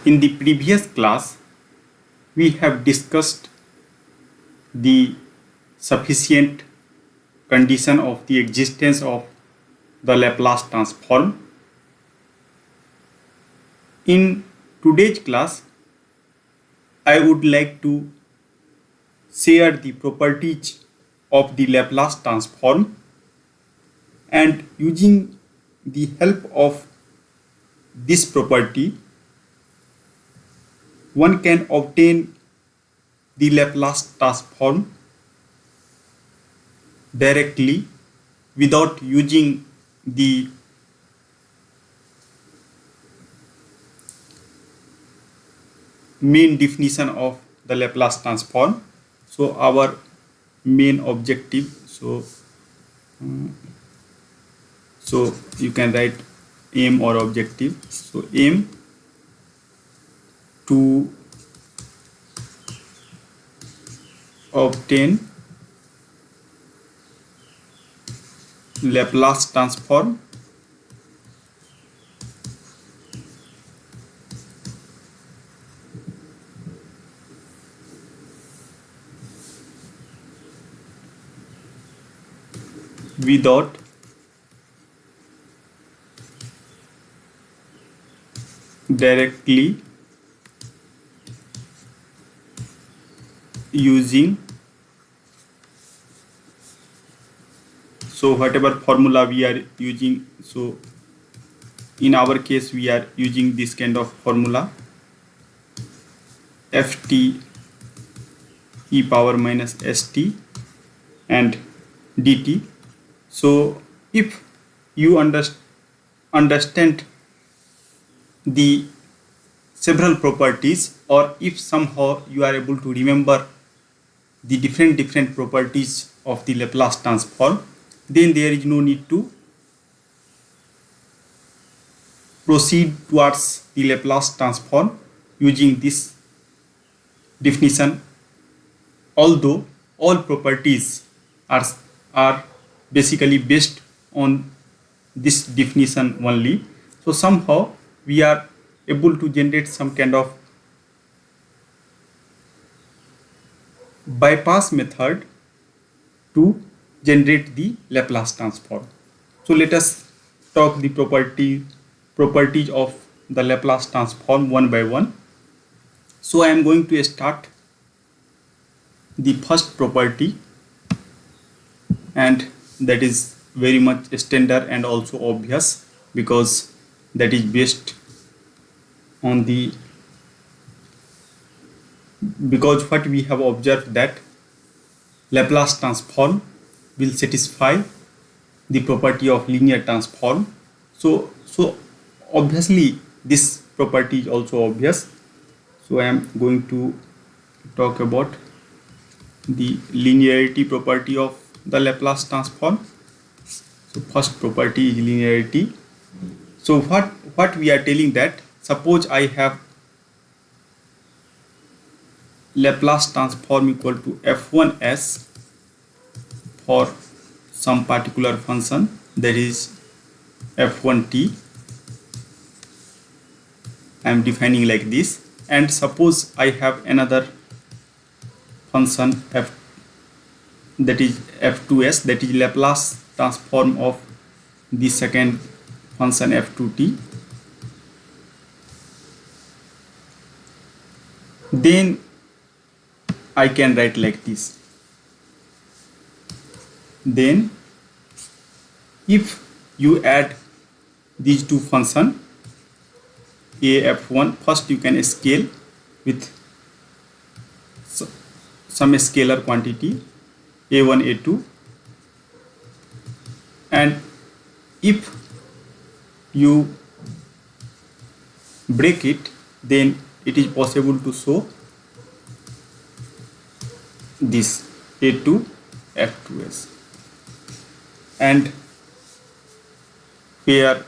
In the previous class, we have discussed the sufficient condition of the existence of the Laplace transform. In today's class, I would like to share the properties of the Laplace transform, and using the help of this property, one can obtain the Laplace transform directly without using the main definition of the Laplace transform. So our main objective, so you can write aim or objective. So aim to obtain Laplace transform without directly using, so whatever formula we are using, so in our case we are using this kind of formula, ft e power minus st and dt. So if you understand the several properties, or if somehow you are able to remember the different properties of the Laplace transform, then there is no need to proceed towards the Laplace transform using this definition, although all properties are basically based on this definition only. So somehow we are able to generate some kind of bypass method to generate the Laplace transform. So let us talk the properties of the Laplace transform one by one. So I am going to start the first property, and that is very much standard and also obvious, because that is based on the, because what we have observed that Laplace transform will satisfy the property of linear transform. So obviously this property is also obvious. So I am going to talk about the linearity property of the Laplace transform. So first property is linearity. So what we are telling that, suppose I have Laplace transform equal to f1s for some particular function, that is f1t. I am defining like this, and suppose I have another function f, that is f2s, that is Laplace transform of the second function f2t. Then I can write like this. Then if you add these two functions a f1, first you can scale with some scalar quantity a1 a2, and if you break it, then it is possible to show this a2 f2s, and here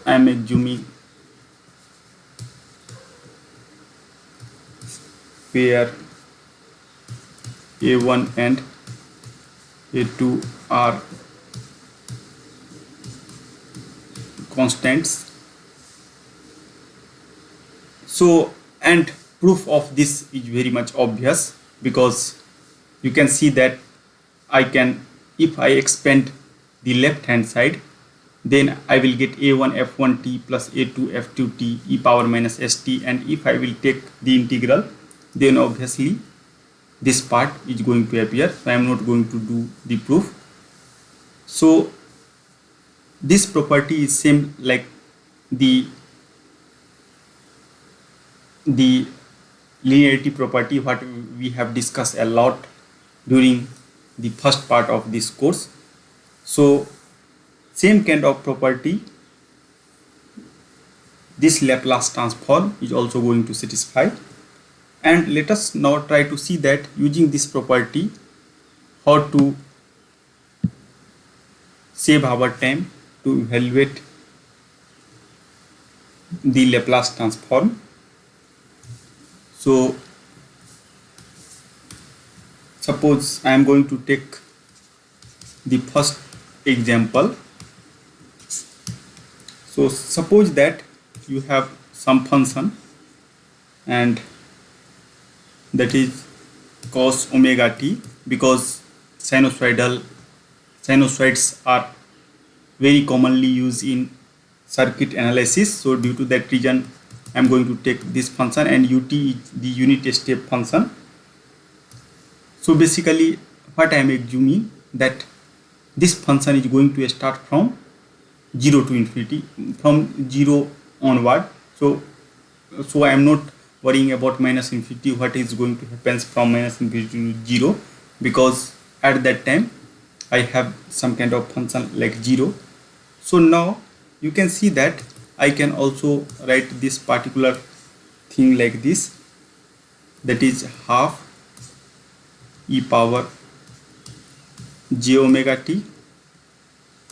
I am assuming where a1 and a2 are constants, So, and proof of this is very much obvious, because you can see that I can, if I expand the left hand side, then I will get a1 f1t plus a2 f2t e power minus st, and if I will take the integral, then obviously this part is going to appear. So I am not going to do the proof. So this property is same like the linearity property what we have discussed a lot during the first part of this course. So same kind of property this Laplace transform is also going to satisfy. And let us now try to see that using this property how to save our time to evaluate the Laplace transform. So suppose I am going to take the first example. So suppose that you have some function and that is cos omega t, because sinusoids are very commonly used in circuit analysis. So due to that reason I am going to take this function, and ut is the unit step function. So basically what I am assuming that this function is going to start from 0 to infinity, from 0 onward. So I am not worrying about minus infinity, what is going to happen from minus infinity to 0, because at that time I have some kind of function like 0. So now you can see that I can also write this particular thing like this, that is half e power j omega t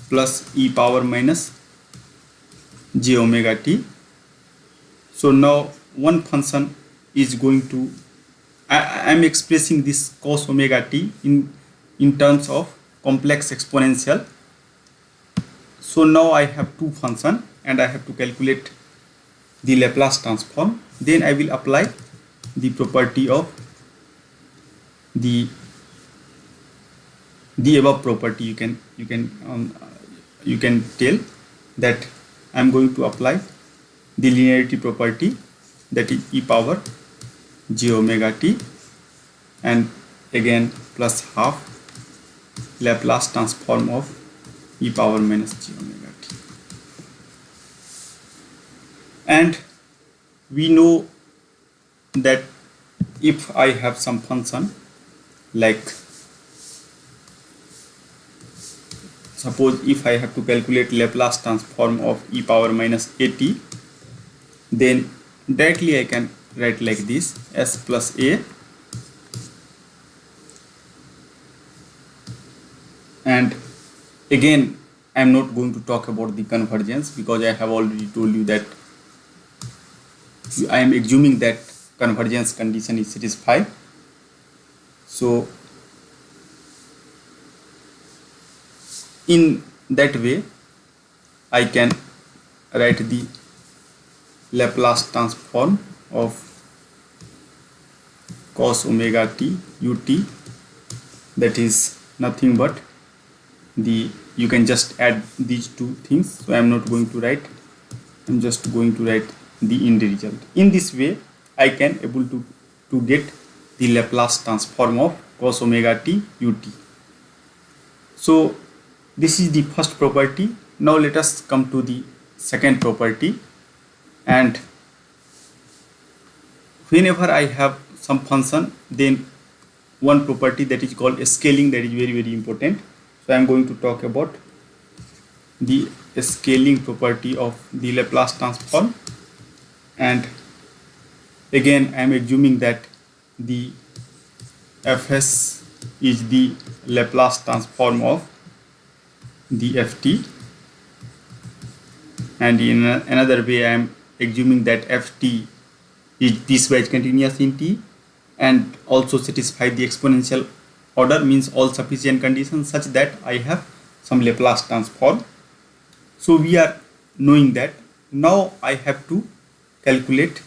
plus e power minus j omega t. So now one function is going to, I am expressing this cos omega t in terms of complex exponential. So now I have two functions and I have to calculate the Laplace transform. Then I will apply the property of the above property. You can tell that I am going to apply the linearity property, that is e power j omega t, and again plus half Laplace transform of e power minus j omega t. And we know that if I have some function like, suppose if I have to calculate Laplace transform of e power minus at, then directly I can write like this, s plus a, and again I am not going to talk about the convergence, because I have already told you that I am assuming that convergence condition is satisfied. So in that way I can write the Laplace transform of cos omega t ut, that is nothing but the, you can just add these two things. So I am not going to write, I am just going to write the end result. In this way I can able to get the Laplace transform of cos omega t ut. So this is the first property. Now let us come to the second property. And whenever I have some function, then one property that is called scaling, that is very, very important. So I am going to talk about the scaling property of the Laplace transform. And again I am assuming that the fs is the Laplace transform of the ft, and in another way I am assuming that ft is piecewise continuous in t and also satisfy the exponential order, means all sufficient conditions such that I have some Laplace transform. So we are knowing that now I have to calculate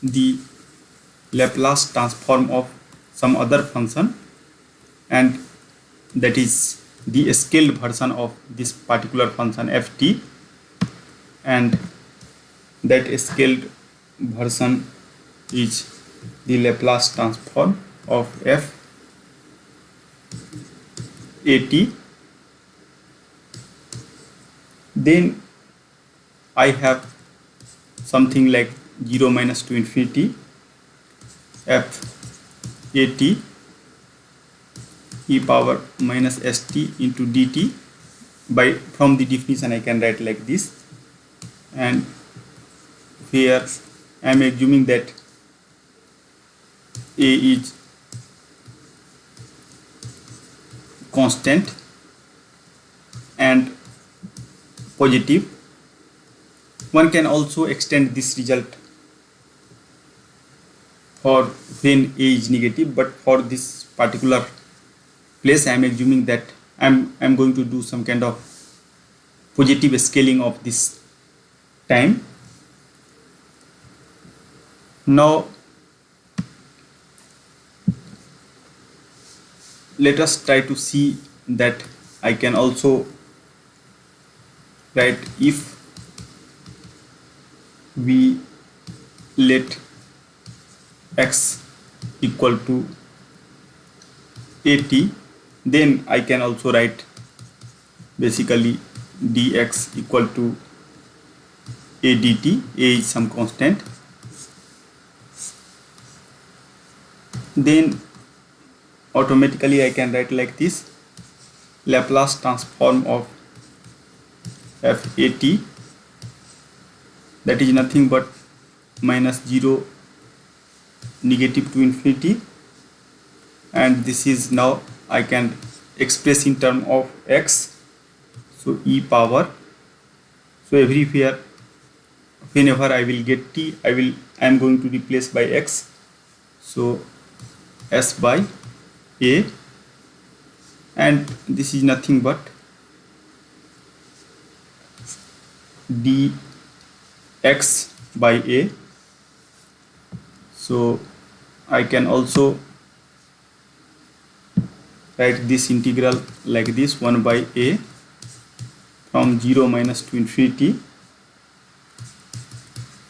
the Laplace transform of some other function, and that is the scaled version of this particular function ft, and that scaled version is the Laplace transform of f at. Then I have something like 0 minus to infinity f at e power minus st into dt. By from the definition I can write like this, and here I am assuming that a is constant and positive. One can also extend this result for when a is negative, but for this particular place I am assuming that I'm going to do some kind of positive scaling of this time. Now let us try to see that I can also write, if we let x equal to at, then I can also write basically dx equal to a dt. A is some constant. Then automatically I can write like this: Laplace transform of f at, that is nothing but minus 0 negative to infinity, and this is now I can express in term of x, so e power. So everywhere whenever I will get t, I am going to replace by x, so s by a, and this is nothing but dx by a. So I can also write this integral like this: 1 by a from 0 minus to infinity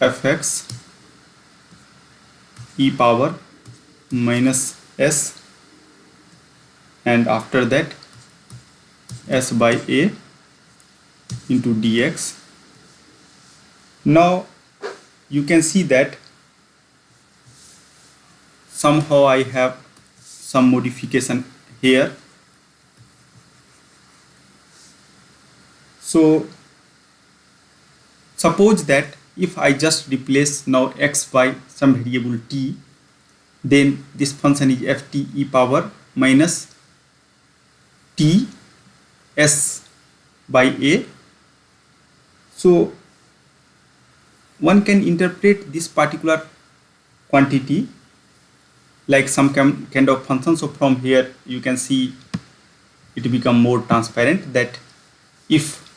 fx e power minus s, and after that s by a into dx. Now you can see that somehow I have some modification here. So suppose that if I just replace now x by some variable t, then this function is ft e power minus t s by a. So one can interpret this particular quantity like some kind of function. So from here you can see it become more transparent that if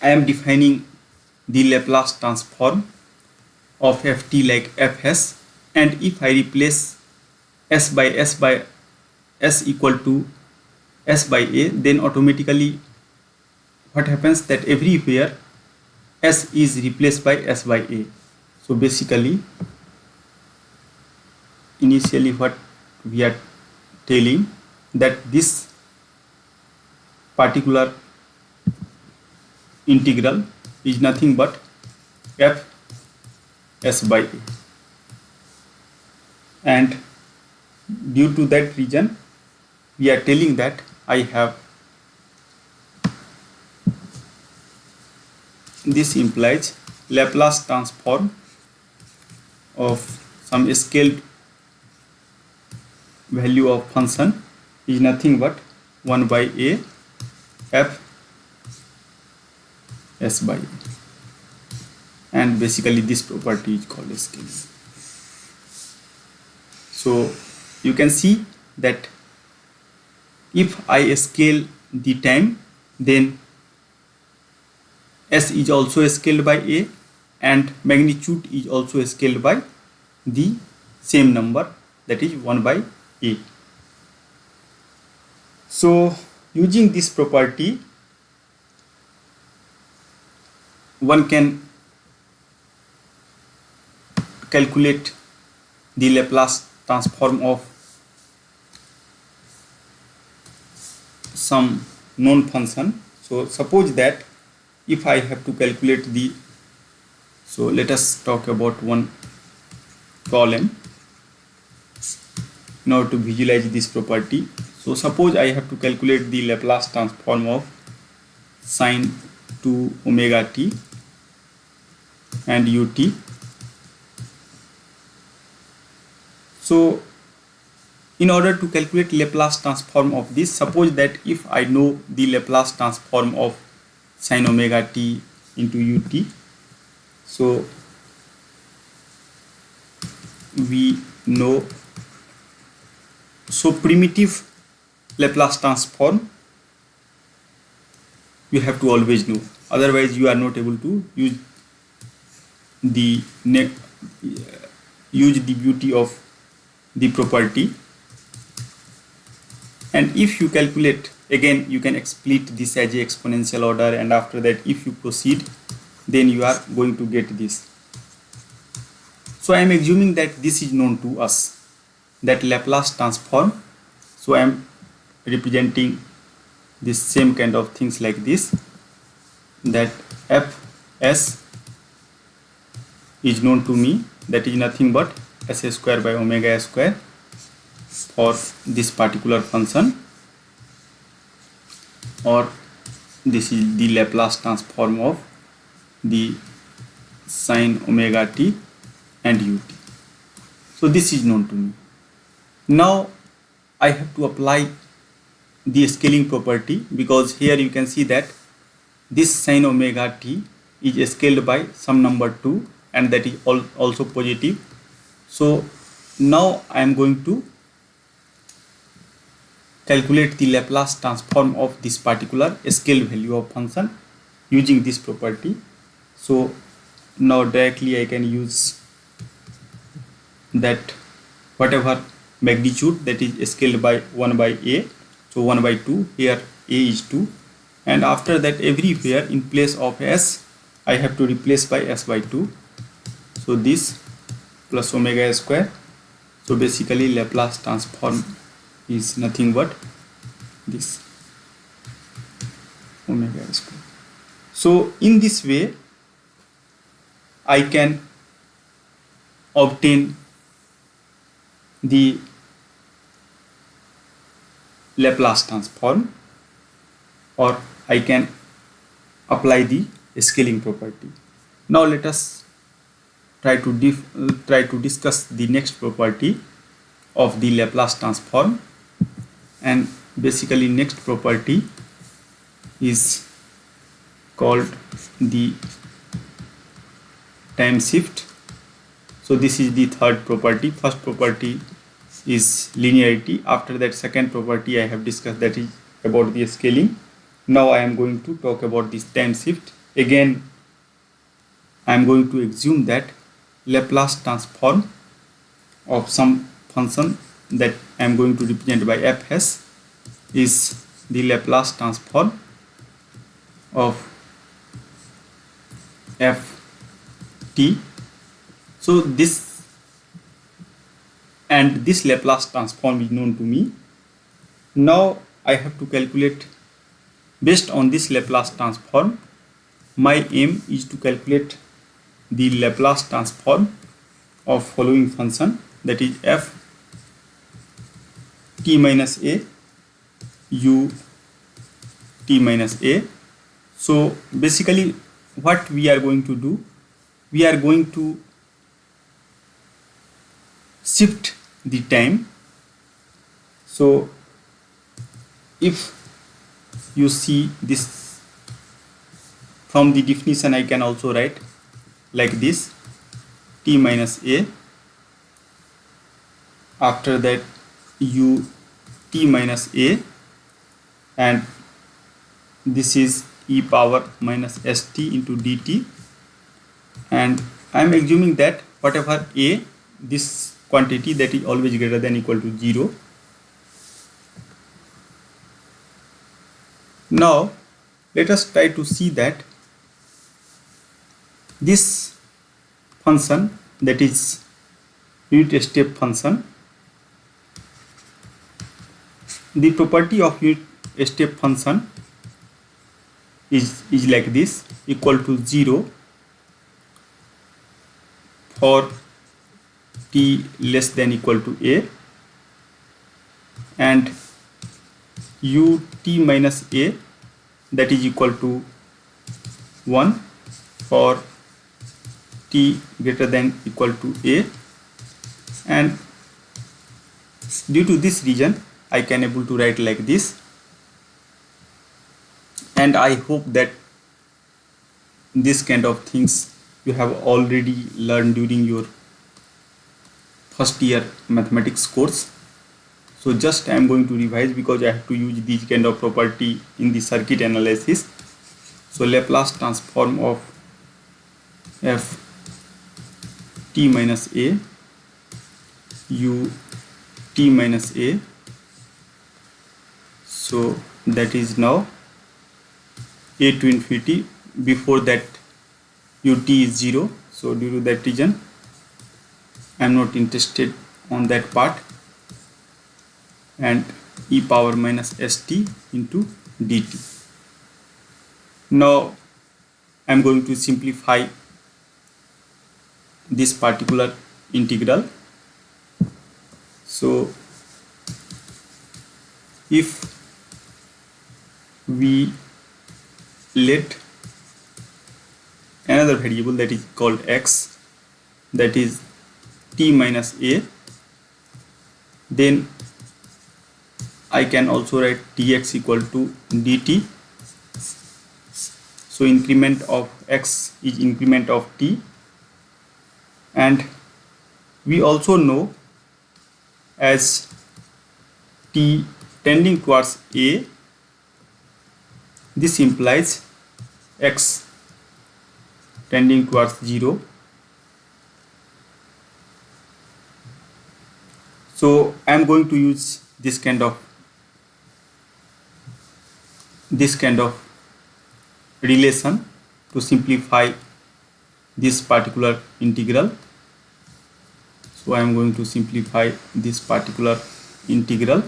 I am defining the Laplace transform of ft like fs, and if I replace s by s equal to s by a, then automatically what happens that everywhere s is replaced by s by a. So basically initially what we are telling that this particular integral is nothing but f s by a, and due to that reason we are telling that I have, this implies Laplace transform of some scaled value of function is nothing but 1 by a f s by a, and basically this property is called scaling. So you can see that if I scale the time, then s is also scaled by a, and magnitude is also scaled by the same number, that is 1 by a. So using this property, one can calculate the Laplace transform of some known function. So suppose that if I have to calculate the, so let us talk about one problem in order to visualize this property. So suppose I have to calculate the Laplace transform of sine 2 omega t and ut. So in order to calculate Laplace transform of this, suppose that if I know the Laplace transform of sine omega t into ut, so we know, so primitive Laplace transform you have to always know, otherwise you are not able to use the beauty of the property. And if you calculate, again you can split this as a exponential order, and after that if you proceed, then you are going to get this. So I am assuming that this is known to us, that Laplace transform. So I am representing this same kind of things like this, that Fs is known to me, that is nothing but s square by omega square for this particular function, or this is the Laplace transform of the sine omega t and ut. So this is known to me. Now I have to apply the scaling property, because here you can see that this sine omega t is scaled by some number 2, and that is also positive. So now I am going to calculate the Laplace transform of this particular scale value of function using this property. So now directly I can use that whatever magnitude that is scaled by 1 by a, so 1 by 2, here a is 2, and after that everywhere in place of s I have to replace by s by 2. So this plus omega square. So basically Laplace transform is nothing but this omega square. So in this way I can obtain the Laplace transform, or I can apply the scaling property. Now let us try to discuss the next property of the Laplace transform, and basically next property is called the time shift. So this is the third property. First property is linearity. After that, second property I have discussed, that is about the scaling. Now I am going to talk about this time shift. Again I am going to assume that Laplace transform of some function that I am going to represent by Fs is the Laplace transform of Ft. So this Laplace transform is known to me. Now I have to calculate, based on this Laplace transform, my aim is to calculate the Laplace transform of following function, that is f t minus a u t minus a. So basically what we are going to do, we are going to shift the time. So if you see this from the definition, I can also write like this: t minus a, after that u t minus a, and this is e power minus st into dt. and I am assuming that whatever a, this quantity that is always greater than equal to 0. Now let us try to see that this function, that is unit step function, the property of unit step function is like this, equal to 0 for t less than equal to a, and ut minus a, that is equal to 1 for t greater than equal to a, and due to this reason I can able to write like this. And I hope that this kind of things you have already learned during your first year mathematics course. So just I am going to revise because I have to use this kind of property in the circuit analysis. So Laplace transform of f t minus a u t minus a, so that is now a to infinity. Before that ut is 0, so due to that reason I am not interested on that part, and e power minus st into dt. Now I am going to simplify this particular integral. So if we let another variable that is called x, that is t minus a, then I can also write dx equal to dt. So increment of x is increment of t, and we also know as t tending towards a, this implies x tending towards 0. So I am going to use this kind of relation to simplify this particular integral. So I am going to simplify this particular integral.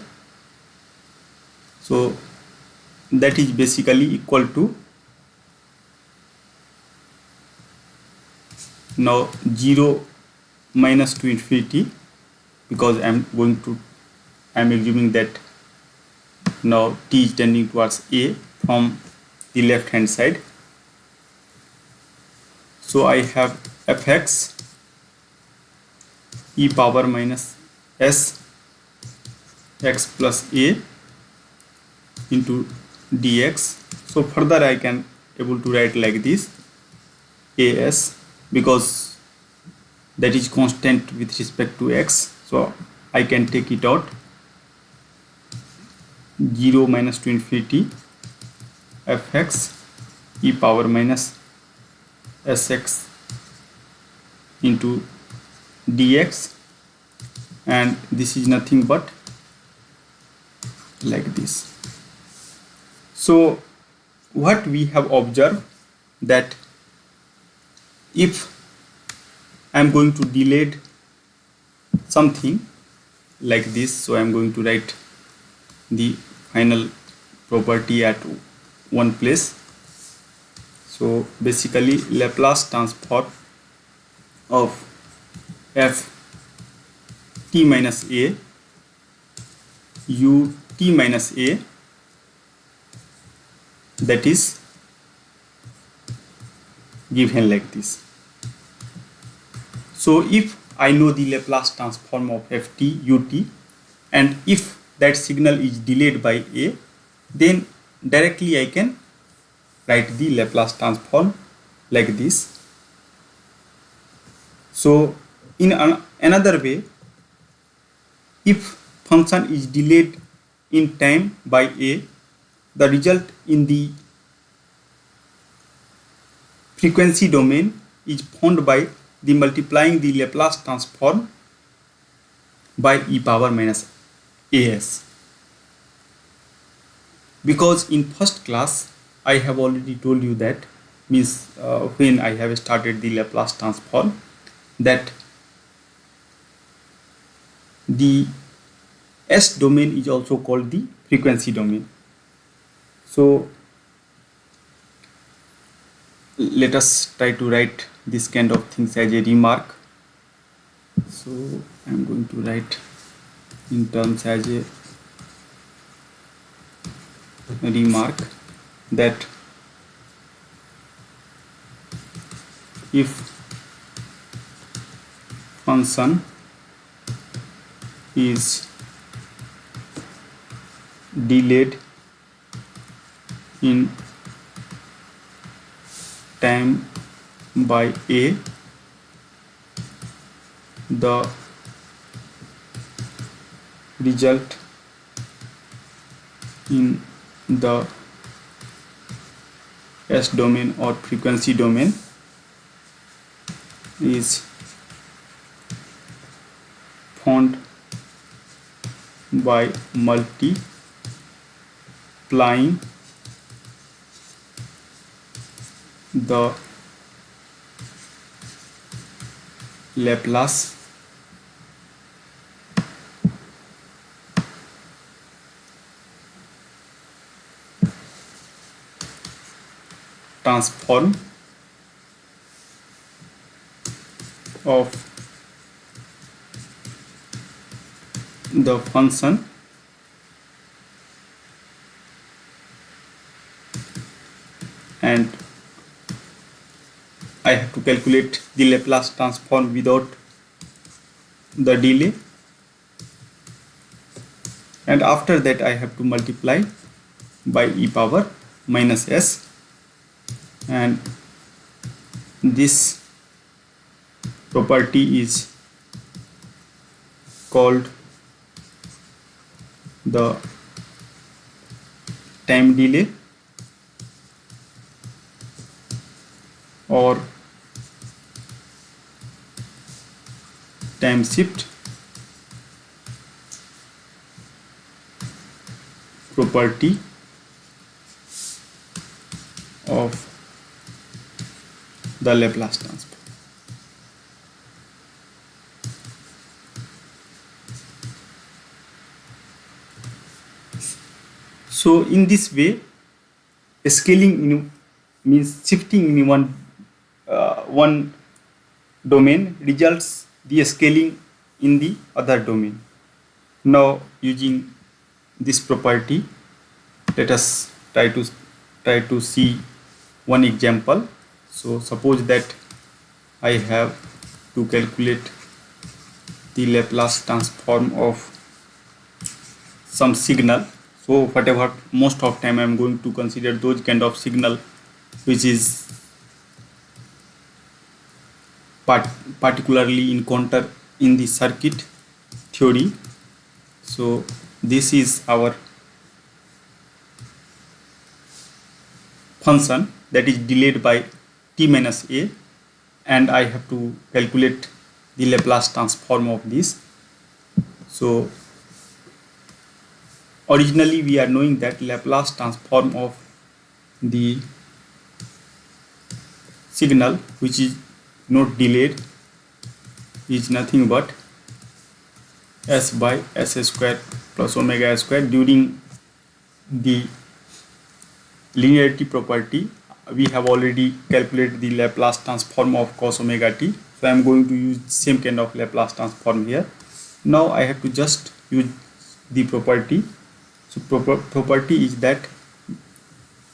So that is basically equal to now 0 minus to infinity, because I am assuming that now t is tending towards a from the left hand side. So I have fx e power minus s x plus a into dx. So further I can able to write like this, as, because that is constant with respect to x, so I can take it out, 0 minus to infinity fx e power minus sx into dx, and this is nothing but like this. So what we have observed, that if I am going to delete something like this, so I am going to write the final property at one place. So basically Laplace transform of f t minus a u t minus a, that is given like this. So if I know the Laplace transform of ft ut, and if that signal is delayed by a, then directly I can write the Laplace transform like this. So in another way, if function is delayed in time by a, the result in the frequency domain is found by the multiplying the Laplace transform by e power minus as. Because in first class I have already told you that, means when I have started the Laplace transform, that the S domain is also called the frequency domain. So let us try to write this kind of things as a remark. So I am going to write in terms as a remark that if function is delayed in time by a, the result in the S domain or frequency domain is found by multiplying the Laplace transform of the function and I have to calculate the Laplace transform without the delay, and after that I have to multiply by e power minus s, and this property is called the time delay or time shift property of the Laplace transform. So in this way, scaling means shifting in one domain results the scaling in the other domain. Now using this property, let us try to see one example. So suppose that I have to calculate the Laplace transform of some signal. So whatever, most of time I am going to consider those kind of signal which is particularly encounter in the circuit theory. So this is our function that is delayed by t minus a, and I have to calculate the Laplace transform of this. So originally we are knowing that Laplace transform of the signal which is not delayed is nothing but s by s square plus omega square. During the linearity property we have already calculated the Laplace transform of cos omega t, so I am going to use same kind of Laplace transform here. Now I have to just use the property. So property is that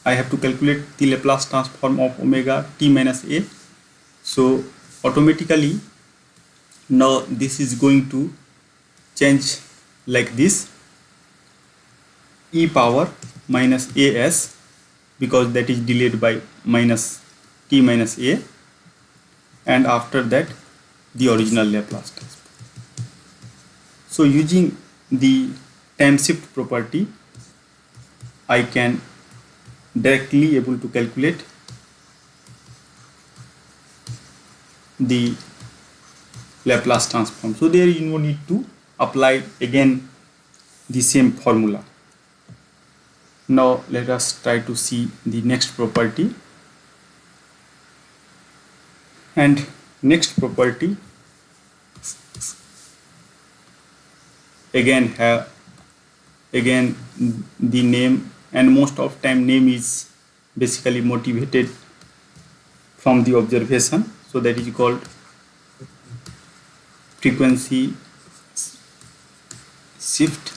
I have to calculate the Laplace transform of omega t minus a. So automatically now this is going to change like this, e power minus as, because that is delayed by minus t minus a, and after that the original Laplace transform. So using the time shift property I can directly able to calculate the Laplace transform. So there you no need to apply again the same formula. Now let us try to see the next property. And next property again the name, and most of time name is basically motivated from the observation, so that is called frequency shift.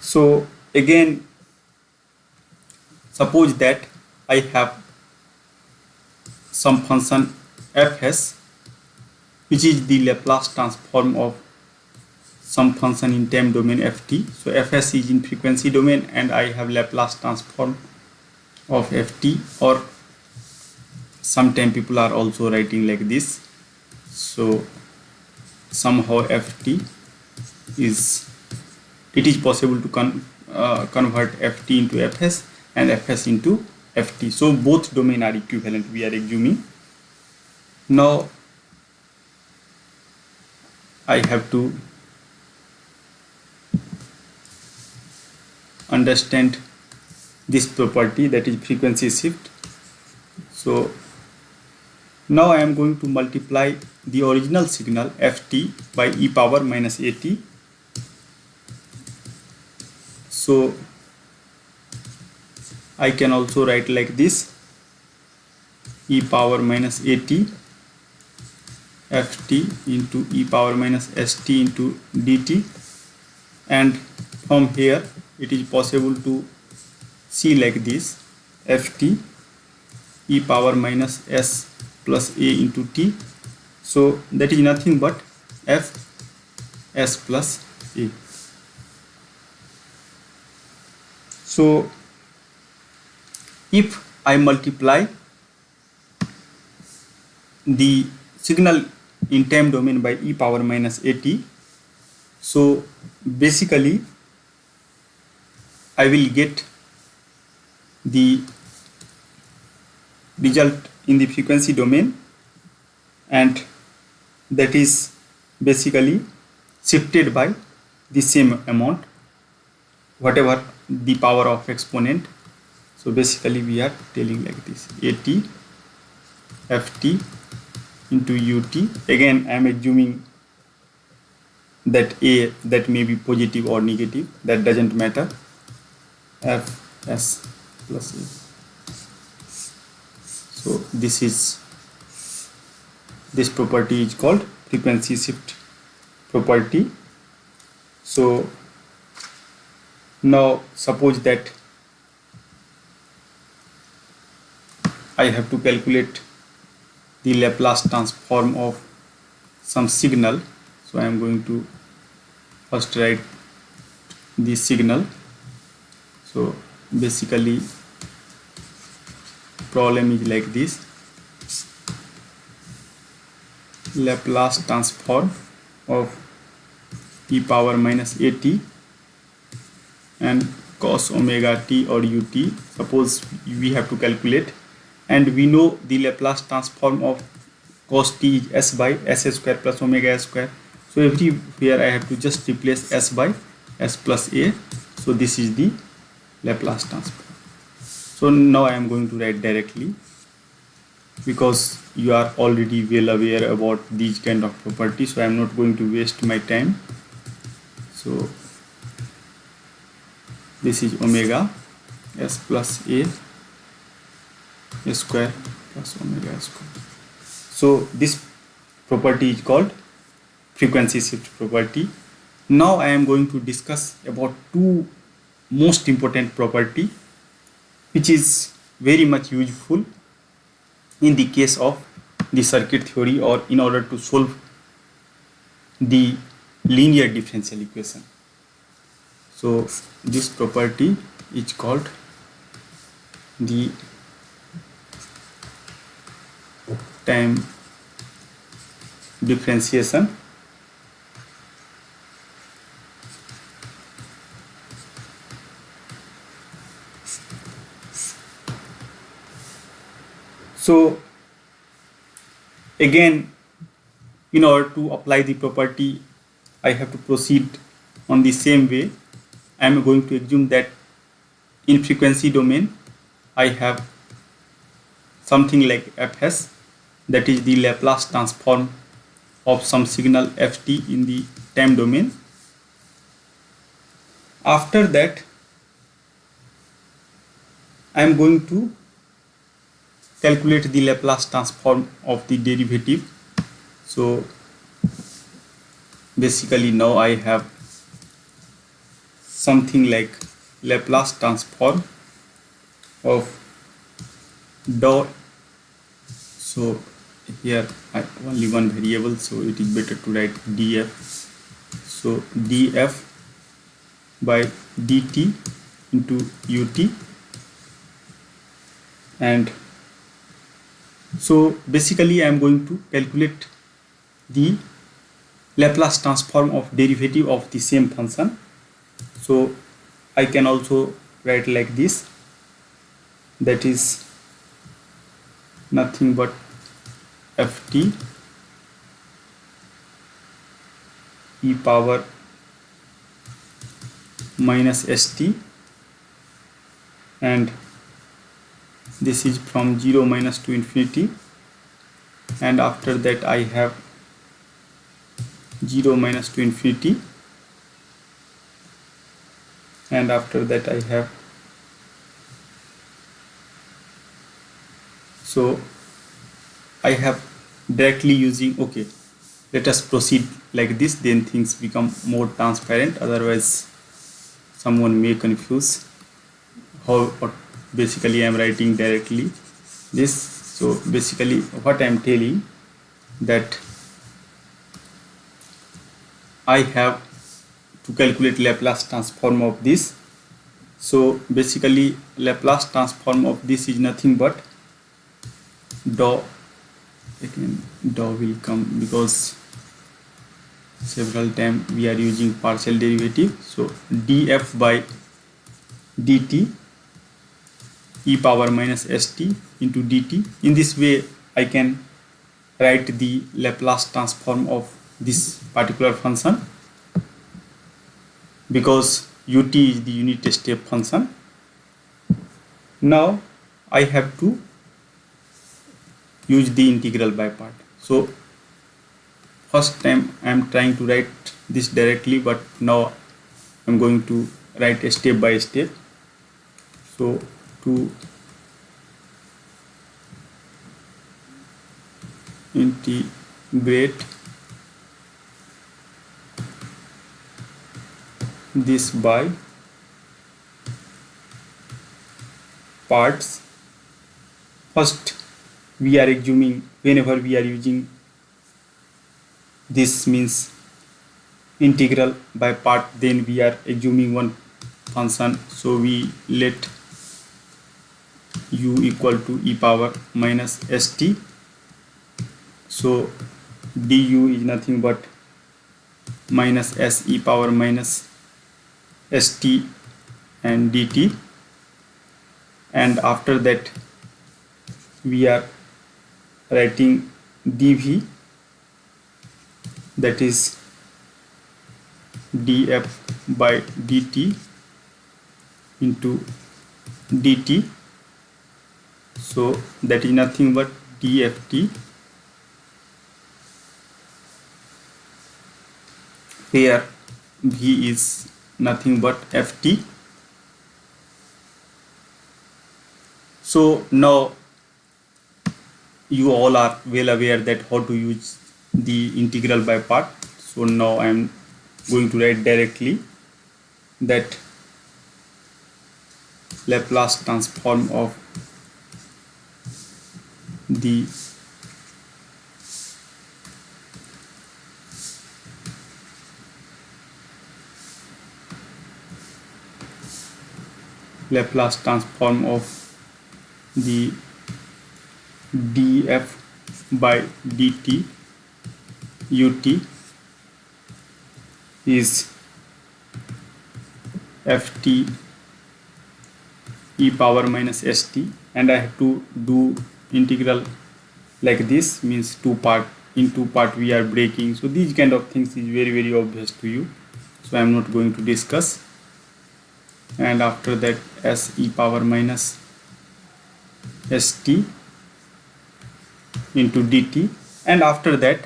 So again, suppose that I have some function fs, which is the Laplace transform of some function in time domain ft. So fs is in frequency domain, and I have Laplace transform of ft, or sometimes people are also writing like this. So somehow ft is, it is possible to convert ft into fs and fs into ft. So both domain are equivalent, we are assuming. Now I have to understand this property, that is frequency shift. So now I am going to multiply the original signal ft by e power minus at. So I can also write like this: e power minus at ft into e power minus st into dt. And from here it is possible to see like this: ft e power minus s plus a into t. So that is nothing but f s plus a. So if I multiply the signal in time domain by e power minus at, so basically I will get the result in the frequency domain, and that is basically shifted by the same amount, whatever the power of exponent. So basically we are telling like this: at ft into ut. Again I am assuming that a, that may be positive or negative, that doesn't matter, f s plus a. So this property is called frequency shift property. So now suppose that I have to calculate the Laplace transform of some signal. So I am going to first write the signal. So basically problem is like this: Laplace transform of e power minus at and cos omega t or ut. Suppose we have to calculate, and we know the Laplace transform of cos t is s by s square plus omega square. So everywhere I have to just replace s by s plus a. So this is the Laplace transform. So now I am going to write directly, because you are already well aware about these kind of properties, so I am not going to waste my time. So this is omega s plus a square plus omega square. So this property is called frequency shift property. Now I am going to discuss about two most important property, which is very much useful in the case of the circuit theory, or in order to solve the linear differential equation. So this property is called the time differentiation. So again, in order to apply the property, I have to proceed on the same way. I am going to assume that in frequency domain I have something like Fs, that is the Laplace transform of some signal ft in the time domain. After that, I am going to calculate the Laplace transform of the derivative. So basically now I have something like Laplace transform of dou. So here I have only one variable, so it is better to write df. So df by dt into ut, and so basically I am going to calculate the Laplace transform of derivative of the same function. So I can also write like this, that is nothing but ft e power minus st, and this is from 0 minus to infinity, and after that I have 0 minus to infinity, and after that I have, so I have directly using, okay, let us proceed like this, then things become more transparent, otherwise someone may confuse how basically I am writing directly this. So basically what I am telling, that I have to calculate Laplace transform of this. So basically Laplace transform of this is nothing but dou, again dou will come because several times we are using partial derivative. So df by dt e power minus st into dt. In this way I can write the Laplace transform of this particular function, because ut is the unit step function. Now I have to use the integral by part. So first time I am trying to write this directly, but now I am going to write a step by step. So to integrate this by parts, first we are assuming, whenever we are using this means integral by part, then we are assuming one function. So we let u equal to e power minus st. So du is nothing but minus s e power minus st and dt, and after that we are writing dv, that is df by dt into dt. So that is nothing but dft, here v is nothing but ft. So now you all are well aware that how to use the integral by part. So now I am going to write directly that Laplace transform of the Laplace transform of the df by dt ut is ft e power minus st, and I have to do integral like this means in two part we are breaking. So these kind of things is very obvious to you, so I am not going to discuss. And after that s e power minus st into dt, and after that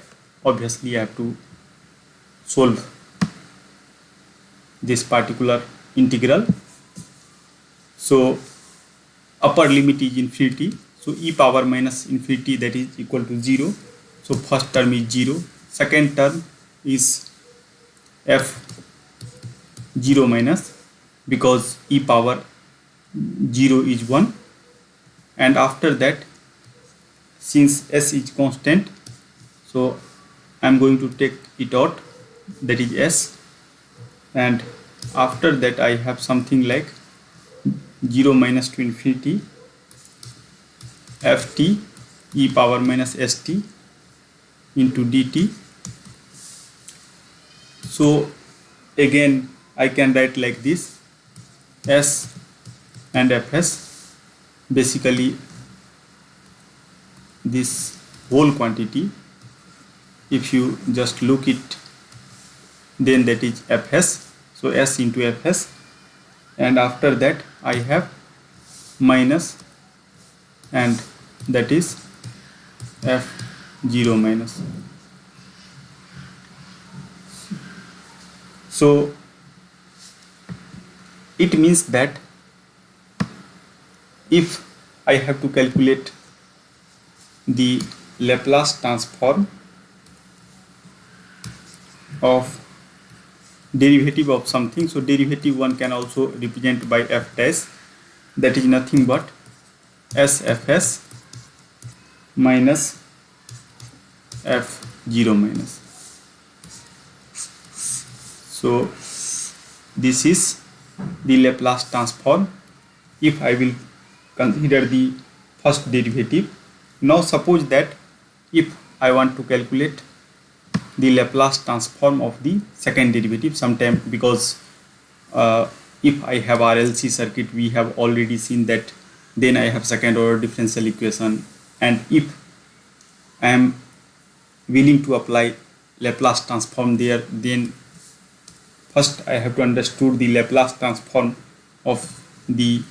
obviously I have to solve this particular integral. So upper limit is infinity, so e power minus infinity, that is equal to 0. So first term is 0, second term is f 0 minus, because e power 0 is 1, and after that since s is constant, so I am going to take it out, that is s, and after that I have something like 0 minus to infinity ft e power minus st into dt. So again I can write like this, s and fs, basically this whole quantity, if you just look it, then that is fs, so s into fs, and after that I have minus, and that is f0 minus. So it means that if I have to calculate the Laplace transform of derivative of something, so derivative one can also represent by f dash, that is nothing but sfs minus f0 minus. So this is the Laplace transform if I will consider the first derivative. Now suppose that if I want to calculate the Laplace transform of the second derivative sometime, because if I have RLC circuit, we have already seen that then I have second order differential equation, and if I am willing to apply Laplace transform there, then first I have to understand the Laplace transform of the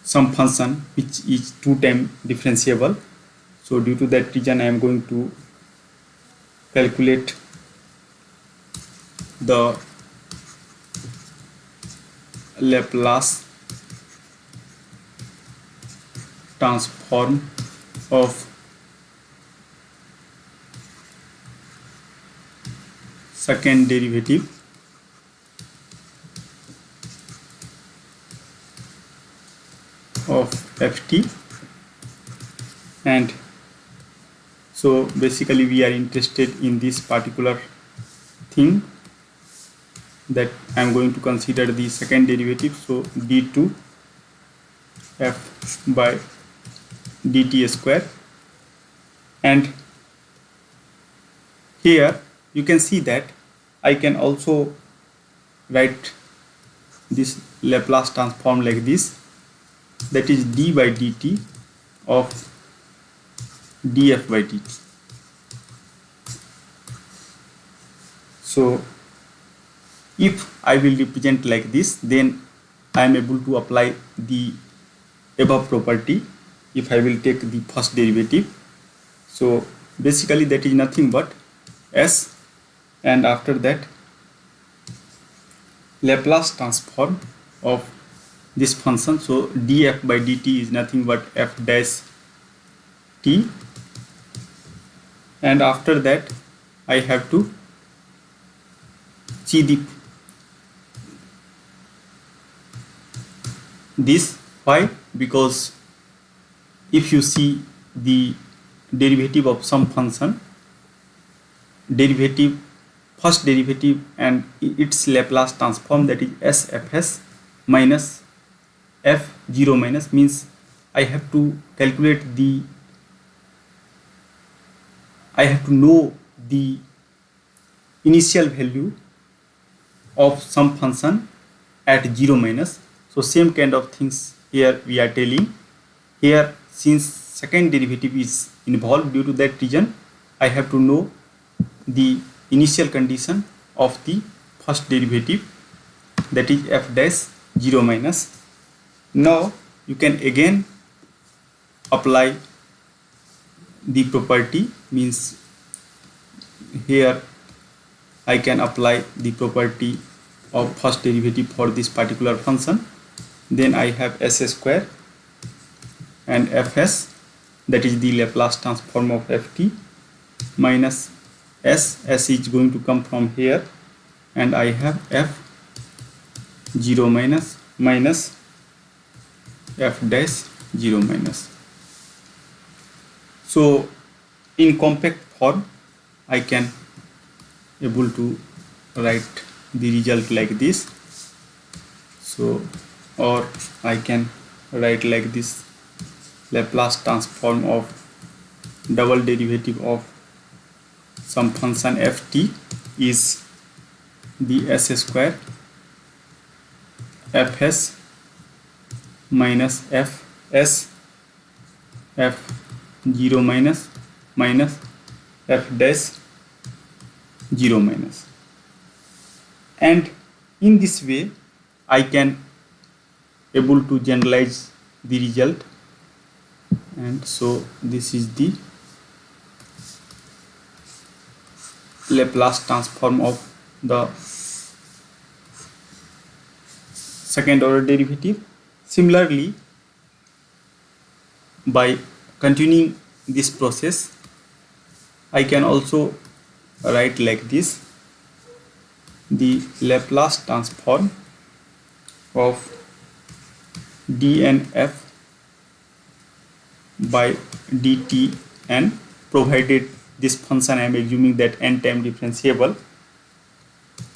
some function which is two time differentiable. So due to that reason I am going to calculate the Laplace transform of second derivative of ft, and so basically we are interested in this particular thing, that I am going to consider the second derivative, so d2 f by dt square, and here you can see that I can also write this Laplace transform like this, that is d by dt of df by dt. So if I will represent like this, then I am able to apply the above property if I will take the first derivative. So basically that is nothing but s, and after that Laplace transform of this function, so df by dt is nothing but f dash t, and after that I have to see this. Why? Because if you see the derivative of some function, derivative, first derivative and its Laplace transform, that is sfs minus f0 minus, means I have to calculate the, I have to know the initial value of some function at 0 minus. So same kind of things here we are telling. Here since second derivative is involved, due to that reason I have to know the initial condition of the first derivative, that is f dash 0 minus. Now you can again apply the property, means here I can apply the property of first derivative for this particular function. Then I have s square and fs, that is the Laplace transform of ft, minus s is going to come from here, and I have f 0 minus minus f dash 0 minus. So in compact form I can able to write the result like this. So, or I can write like this: Laplace transform of double derivative of some function ft is the s square fs minus fs f 0 minus minus f dash 0 minus. And in this way I can able to generalize the result, and so this is the Laplace transform of the second order derivative. Similarly, by continuing this process I can also write like this: the Laplace transform of dnf by dt n, provided this function I am assuming that n time differentiable.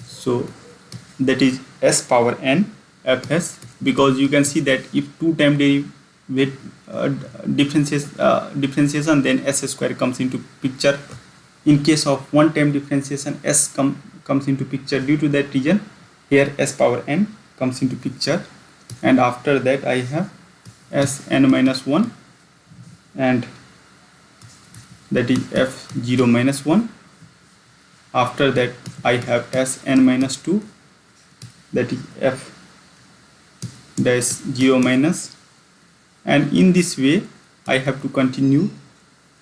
So that is s power n fs, because you can see that if two time differentiation, then s square comes into picture. In case of one time differentiation, s comes into picture. Due to that reason here s power n comes into picture, and after that I have s n minus 1, and that is f 0 minus 1. After that I have s n minus 2, that is f dash 0 minus, and in this way I have to continue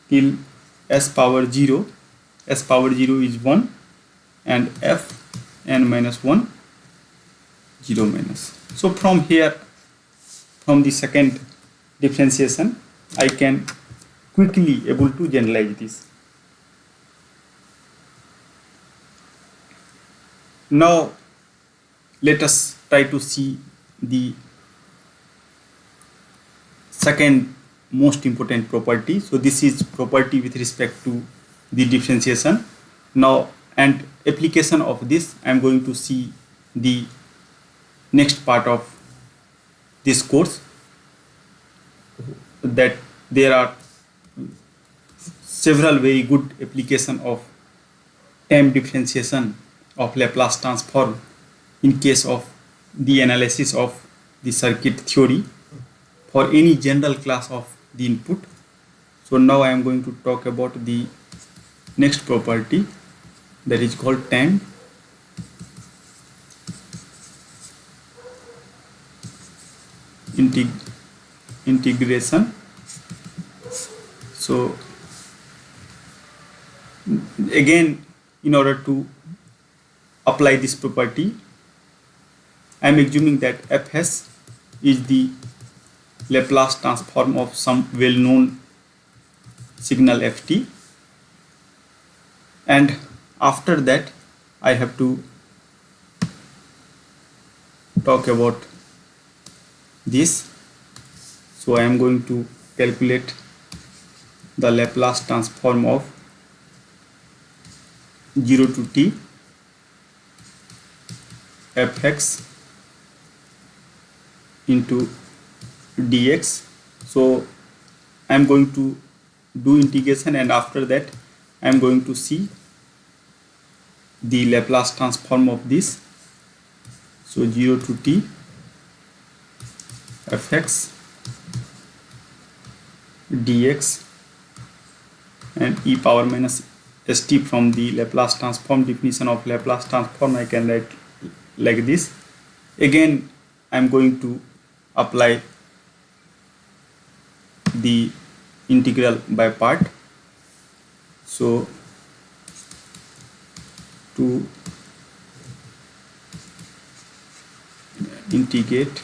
till s power 0. S power 0 is 1, and f n minus 1 0 minus. So from here, from the second differentiation, I can quickly able to generalize this. Now let us try to see the second most important property. So this is property with respect to the differentiation. Now, and application of this I am going to see the next part of this course, that there are several very good application of time differentiation of Laplace transform in case of the analysis of the circuit theory for any general class of the input. So now I am going to talk about the next property, that is called time integration. So again, in order to apply this property, I am assuming that fs is the Laplace transform of some well-known signal ft, and after that I have to talk about this. So I am going to calculate the Laplace transform of 0 to t fx into dx. So I am going to do integration, and after that I am going to see the Laplace transform of this. So 0 to t fx dx and e power minus st. From the Laplace transform definition of Laplace transform, I can write like this. Again, I am going to apply the integral by part. So to integrate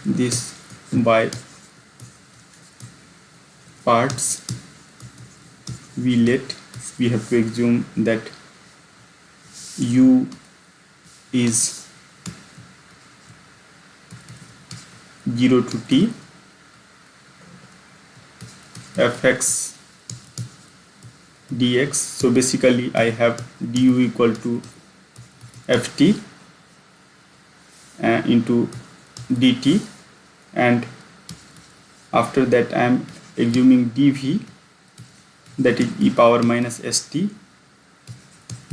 this by parts, we have to assume that u is 0 to t, fx dx. So basically I have du equal to ft into dt, and after that I am assuming dv, that is e power minus st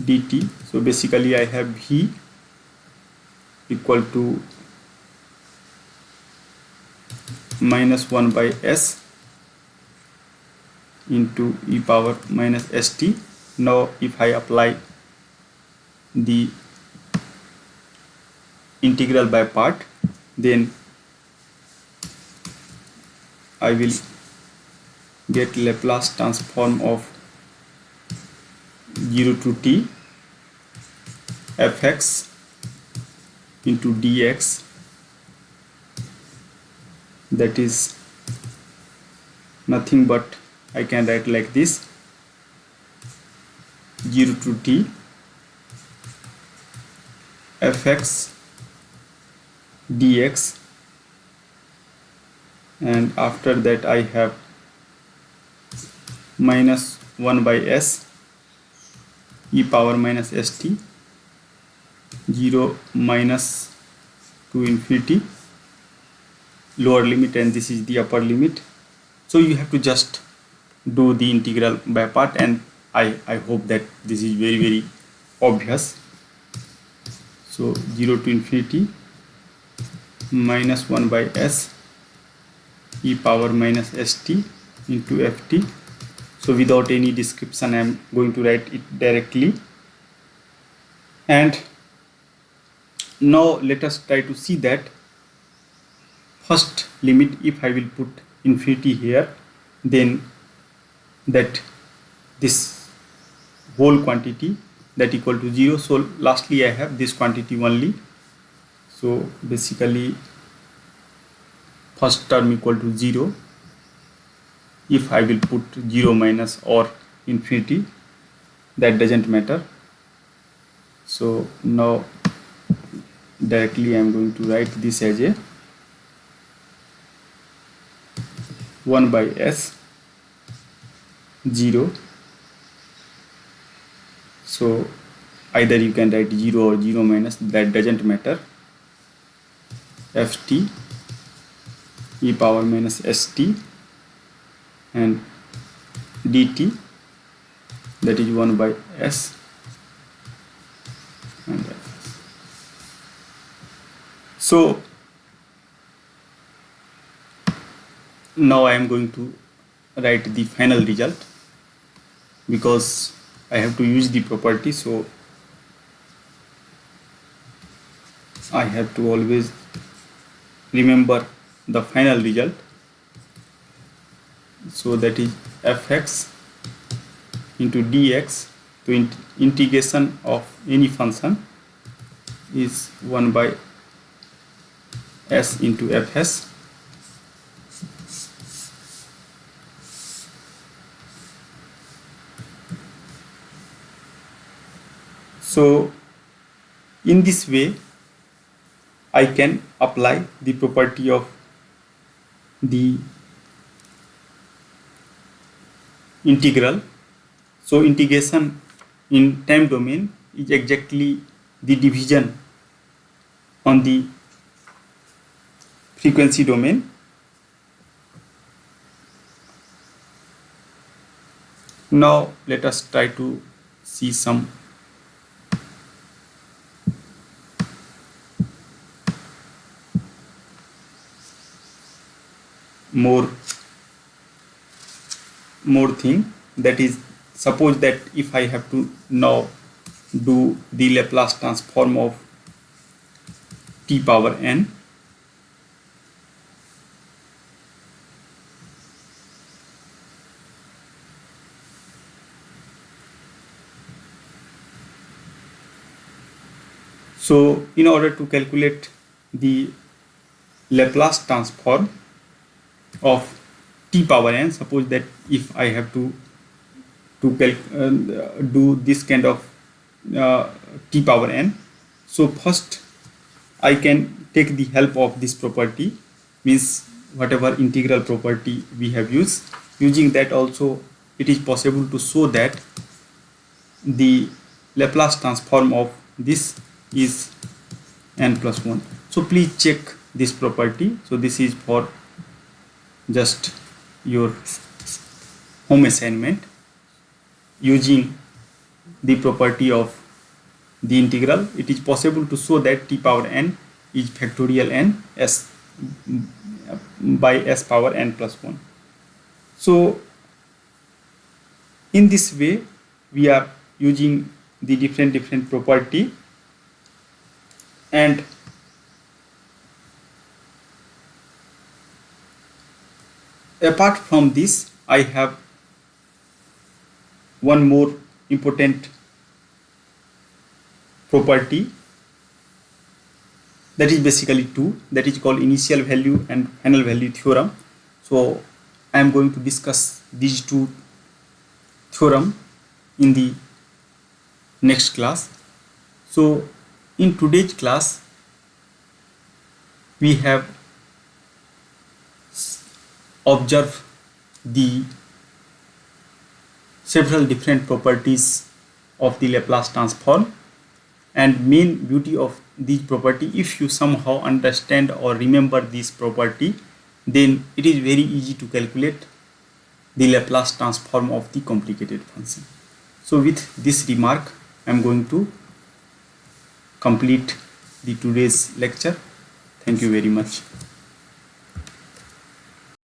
dt. So basically I have v equal to minus 1 by s into e power minus st. Now if I apply the integral by part, then I will get Laplace transform of 0 to t fx into dx, that is nothing but I can write like this: 0 to t fx dx, and after that I have minus 1 by s e power minus st, 0 minus to infinity, lower limit, and this is the upper limit. So you have to just do the integral by part, and I hope that this is very obvious. So 0 to infinity minus 1 by s e power minus st into ft. So without any description I am going to write it directly. And now let us try to see that first limit. If I will put infinity here, then that this whole quantity that equal to 0. So lastly I have this quantity only. So basically first term equal to 0. If I will put 0 minus or infinity, that doesn't matter. So now directly I am going to write this as a 1 by s 0. So either you can write 0 or 0 minus, that doesn't matter, ft e power minus st and dt, that is 1 by s and fs. So now I am going to write the final result, because I have to use the property, so I have to always remember the final result. So that is fx into dx. So integration of any function is 1 by s into fs. So in this way I can apply the property of the integral. So integration in time domain is exactly the division on the frequency domain. Now let us try to see some more thing, that is, suppose that if I have to now do the Laplace transform of t power n, so in order to calculate the Laplace transform of t power n, suppose that if I have to do this kind of t power n, so first I can take the help of this property, means whatever integral property we have used. Using that also it is possible to show that the Laplace transform of this is n plus 1. So please check this property. So this is for just your home assignment, using the property of the integral. It is possible to show that t power n is factorial n s by s power n plus 1. So in this way we are using the different property, and apart from this I have one more important property, that is basically two, that is called initial value and final value theorem. So I am going to discuss these two theorem in the next class. So in today's class we have observed the several different properties of the Laplace transform, and main beauty of this property, if you somehow understand or remember this property, then it is very easy to calculate the Laplace transform of the complicated function. So with this remark I am going to complete the today's lecture. Thank you very much.